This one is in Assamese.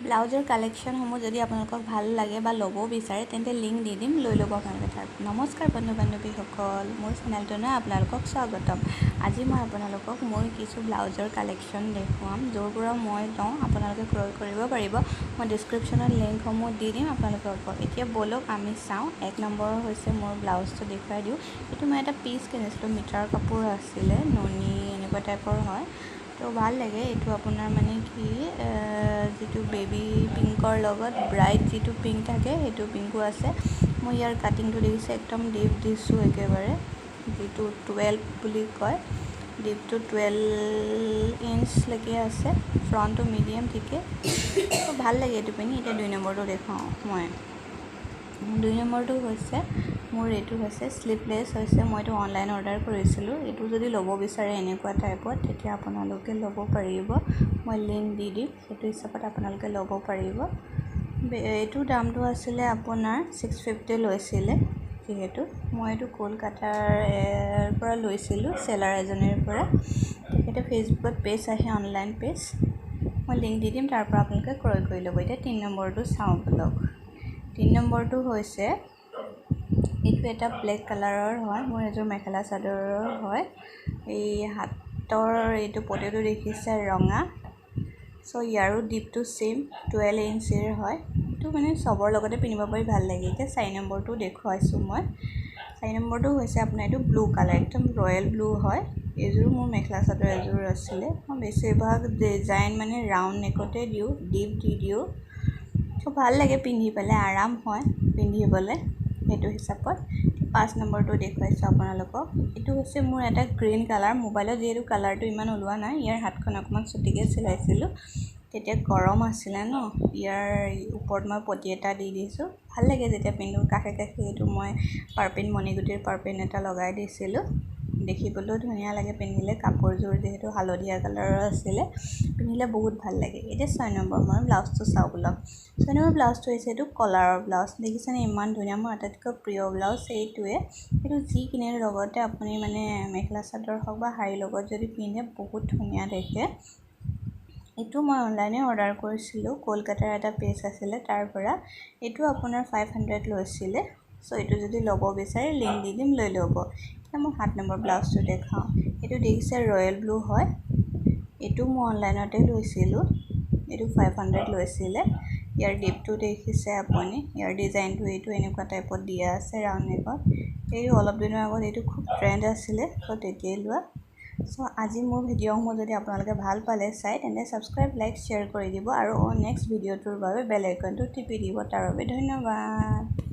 ব্লাউজৰ কালেকশ্যনসমূহ যদি আপোনালোকক ভাল লাগে বা ল'ব বিচাৰে তেন্তে লিংক দি দিম, লৈ ল'ব আপোনালোকে তাৰ। নমস্কাৰ বন্ধু বান্ধৱীসকল, মোৰ চেনেলটোলৈ আপোনালোকক স্বাগতম। আজি মই আপোনালোকক মোৰ কিছু ব্লাউজৰ কালেকশ্যন দেখুৱাম, য'ৰ পৰা মই লওঁ আপোনালোকে ক্ৰয় কৰিব পাৰিব। মই ডিছক্ৰিপশ্যনত লিংকসমূহ দি দিম আপোনালোকক। এতিয়া ব'লক আমি চাওঁ। 1 নম্বৰ হৈছে মোৰ ব্লাউজটো দেখুৱাই দিওঁ। এইটো মই এটা পিচ কিনিছিলোঁ, মিটাৰ কাপোৰ আছিলে, নুনি এনেকুৱা টাইপৰ হয়। তো ভাল লাগে এইটো আপোনাৰ মানে কি যিটো বেবী পিংকৰ লগত ব্ৰাইট যিটো পিংক থাকে সেইটো পিংকো আছে। মই ইয়াৰ কাটিংটো দেখিছে একদম ডিপ দিছোঁ একেবাৰে, যিটো 12 বুলি কয়। ডিপটো 12 ইঞ্চলৈকে আছে, ফ্ৰণ্টটো মিডিয়াম ঠিকে। তো ভাল লাগে এইটো পিন্ধি। এতিয়া 2 নম্বৰটো দেখুৱাওঁ মই। 2 নম্বৰটো হৈছে মোৰ এইটো হৈছে শ্লিভলেছ হৈছে। মই এইটো অনলাইন অৰ্ডাৰ কৰিছিলোঁ। এইটো যদি ল'ব বিচাৰে এনেকুৱা টাইপত তেতিয়া আপোনালোকে ল'ব পাৰিব, মই লিংক দি দিম, সেইটো হিচাপত আপোনালোকে ল'ব পাৰিব। এইটো দামটো আছিলে আপোনাৰ 650 লৈছিলে। যিহেতু মই এইটো কলকাতাৰ পৰা লৈছিলোঁ, চেলাৰ এজনীৰ পৰা। তেখেতে ফেচবুকত পেজ আহে, অনলাইন পেজ, মই লিংক দি দিম, তাৰ পৰা আপোনালোকে ক্ৰয় কৰি ল'ব। এতিয়া 3 নম্বৰটো চাওঁ ব'লক। 3 নম্বৰটো হৈছে এইটো এটা ব্লেক কালাৰৰ হয়, মোৰ এযোৰ মেখেলা চাদৰৰ হয়। এই হাতৰ এইটো পটেটো দেখিছে ৰঙা। চ' ইয়াৰো ডিপটো ছেইম 12 ইঞ্চিৰ হয়। এইটো মানে চবৰ লগতে পিন্ধিব পাৰি, ভাল লাগে। এতিয়া 4 নম্বৰটো দেখুৱাইছোঁ মই। 4 নম্বৰটো হৈছে আপোনাৰ এইটো ব্লু কালাৰ, একদম ৰয়েল ব্লু হয়। এইযোৰ মোৰ মেখেলা চাদৰ এযোৰ আছিলে। মই বেছিভাগ ডিজাইন মানে ৰাউণ্ড নেকতে দিওঁ, ডিপ দি দিওঁ। ত' ভাল লাগে পিন্ধি পেলাই, আৰাম হয় পিন্ধিবলৈ সেইটো হিচাপত। 5 নম্বৰটো দেখুৱাইছোঁ আপোনালোকক। এইটো হৈছে মোৰ এটা গ্ৰীণ কালাৰ। মোবাইলত যিহেতু কালাৰটো ইমান ওলোৱা নাই, ইয়াৰ হাতখন অকণমান চুটিকৈ চিলাইছিলোঁ, তেতিয়া গৰম আছিলে ন। ইয়াৰ ওপৰত মই পটি এটা দি দিছোঁ, ভাল লাগে যেতিয়া পিন্ধো। কাষে কাষে এইটো মই পাৰপিন, মণিগুটিৰ পাৰপিন এটা লগাই দিছিলোঁ, দেখিবলৈও ধুনীয়া লাগে পিন্ধিলে। কাপোৰযোৰ যিহেতু হালধীয়া কালাৰৰ আছিলে, পিন্ধিলে বহুত ভাল লাগে। এতিয়া 6 নম্বৰ মই ব্লাউজটো চাওঁ ব'লক। 6 নম্বৰ ব্লাউজটো হৈছে এইটো কলাৰৰ ব্লাউজ, দেখিছেনে ইমান ধুনীয়া। মোৰ আটাইতকৈ প্ৰিয় ব্লাউজ এইটোৱে। এইটো যি কিনে লগতে আপুনি মানে মেখেলা চাদৰ হওক বা শাৰীৰ লগত যদি পিন্ধে বহুত ধুনীয়া দেখে। এইটো মই অনলাইনে অৰ্ডাৰ কৰিছিলোঁ, কলকাতাৰ এটা পেজ আছিলে তাৰ পৰা। এইটো আপোনাৰ 500 লৈছিলে। চ' এইটো যদি ল'ব বিচাৰে লিংক দি দিম, লৈ ল'ব। এতিয়া মই 7 নম্বৰ ব্লাউজটো দেখাওঁ। এইটো দেখিছে ৰয়েল ব্লু হয়। এইটো মই অনলাইনতে লৈছিলোঁ। এইটো 500 লৈছিলে। ইয়াৰ ডিপটো দেখিছে আপুনি, ইয়াৰ ডিজাইনটো এইটো এনেকুৱা টাইপত দিয়া আছে ৰাউণ্ড নেকত। এই অলপ দিনৰ আগত এইটো খুব ট্ৰেণ্ড আছিলে, ত' তেতিয়াই লোৱা। চ' আজি মোৰ ভিডিঅ'সমূহ যদি আপোনালোকে ভাল পালে চাই, তেন্তে ছাবস্ক্ৰাইব, লাইক, শ্বেয়াৰ কৰি দিব আৰু নেক্সট ভিডিঅ'টোৰ বাবে বেল আইকনটো টিপি দিব। তাৰ বাবে ধন্যবাদ।